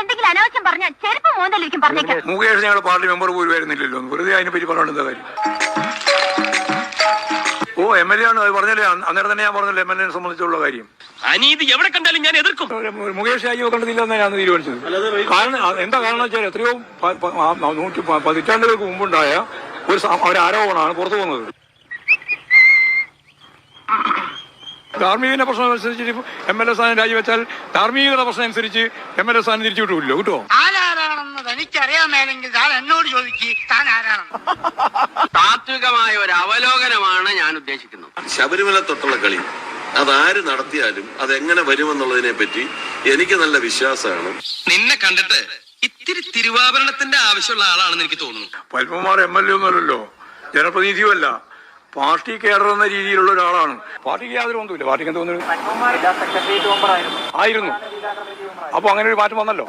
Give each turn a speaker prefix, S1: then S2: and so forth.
S1: എന്തെങ്കിലും അനാവശ്യം പറഞ്ഞാൽ ചെരുപ്പ് മോന്തലിരിക്കും പറഞ്ഞേക്കാം.
S2: മുകേഷ് ഞങ്ങളുടെ പാർട്ടി മെമ്പർ പോലും വരുന്നില്ലല്ലോ, വെറുതെ അതിനെ പറ്റി പറഞ്ഞോണ്ട് എന്താ കാര്യം? ഓ MLA ആണ്, അത് പറഞ്ഞല്ലേ അന്നേരം തന്നെ ഞാൻ പറഞ്ഞല്ലോ MLA സംബന്ധിച്ചുള്ള കാര്യം.
S3: അനീതി എവിടെ കണ്ടാലും ഞാൻ എതിർക്കും.
S2: മുകേഷ് ആയി കണ്ടതില്ലെന്നാണ് ഞാൻ തീരുമാനിച്ചത്. കാരണം എന്താ കാരണം വെച്ചാൽ എത്രയോ പതിറ്റാണ്ടുകൾക്ക് മുമ്പുണ്ടായ ഒരു ആരോപണമാണ് പുറത്തു പോകുന്നത്. ധാർമ്മിക പ്രശ്നം അനുസരിച്ച് MLA സ്ഥാനം രാജിവെച്ചാൽ ധാർമ്മികത പ്രശ്നം അനുസരിച്ച് MLA സ്ഥാനം തിരിച്ചു വിട്ടുമില്ലോ, കിട്ടുമോ?
S4: ആരാണെന്ന് തനിക്കറിയാമേലെങ്കിൽ താൻ എന്നോട് ചോദിക്ക്, താൻ ആരാണെന്ന്.
S3: താത്വികമായ ഒരു അവലോകനമാണ് ഞാൻ ഉദ്ദേശിക്കുന്നത്.
S5: ശബരിമല തൊട്ടുള്ള കളി അതാര് നടത്തിയാലും അതെങ്ങനെ വരുമെന്നുള്ളതിനെ പറ്റി എനിക്ക് നല്ല വിശ്വാസമാണ്.
S3: നിന്നെ കണ്ടിട്ട് ഇത്തിരി തിരുവാഭരണത്തിന്റെ ആവശ്യമുള്ള ആളാണെന്ന് എനിക്ക് തോന്നുന്നു.
S2: പത്മകുമാർ MLA ഒന്നുമല്ലല്ലോ, ജനപ്രതിനിധിയുമല്ല, പാർട്ടി കേഡർ എന്ന രീതിയിലുള്ള ഒരാളാണ്. പാർട്ടിക്ക് യാതൊരു ഒന്നുമില്ല. പാർട്ടിക്ക് എന്ത് തോന്നുന്നു ആയിരുന്നു. അപ്പൊ അങ്ങനെ ഒരു മാറ്റം വന്നല്ലോ.